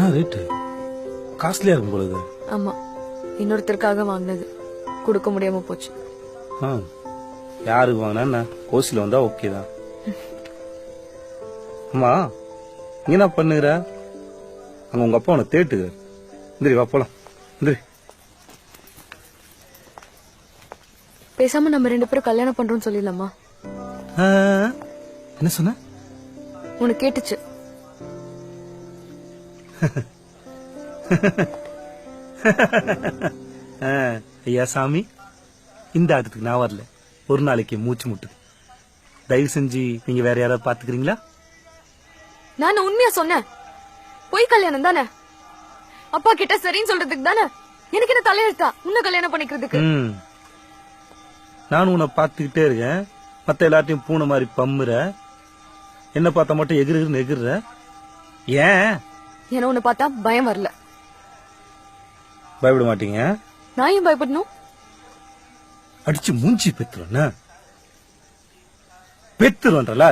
என்ன ரேட்டு காஸ்ட்லியா இருக்கும் பொழுது. ஆமா, இன்னொருத்தருக்காக வாங்கினது, கொடுக்க முடியாம போச்சு. யாருக்கு வாங்கினா கோசில வந்தா ஓகே தான். அம்மா நீ என்ன பண்ணுகிற? அங்க உங்க அப்பா உன தேட்டுகிறார். இந்திரி வா போலாம். இந்திரி. பேசாம நம்ம 2 பேரும் கல்யாணம் பண்றோம்னு சொல்லிடலாமா? என்ன சொன்ன? உனக்கு கேட்டுச்சு. ஐயா சாமி, இந்த ஆட்டத்துக்கு நான் வரல. ஒரு நாளைக்கு மூச்சு முட்டுது. தயவு செஞ்சு நீங்க வேற யாராவது பாத்துக்கிறீங்களா? நான் உண்மையா சொன்னேன். பொய் கல்யாணம் தானே? அப்பா கிட்ட சரின்னு சொல்றதுக்கு தானே. எனக்கு என்ன தலையெழுத்தா உன்ன கல்யாணம் பண்ணிக்கிறதுக்கு? நானும் உன்னை பாத்துக்கிட்டே இருக்கேன். மத்த எல்லாத்தையும் பூனை மாதிரி பம்முற. என்ன பார்த்தா மட்டும் எகிருன்னு எகிர்ற. ஏன்? ஏன்னா உன்னை பார்த்தா பயம் வரல. பயப்பட மாட்டீங்க? நான் ஏன் பயப்படணும்? அடிச்சு மூஞ்சி பெத்துருவா பெத்துருவன்றல.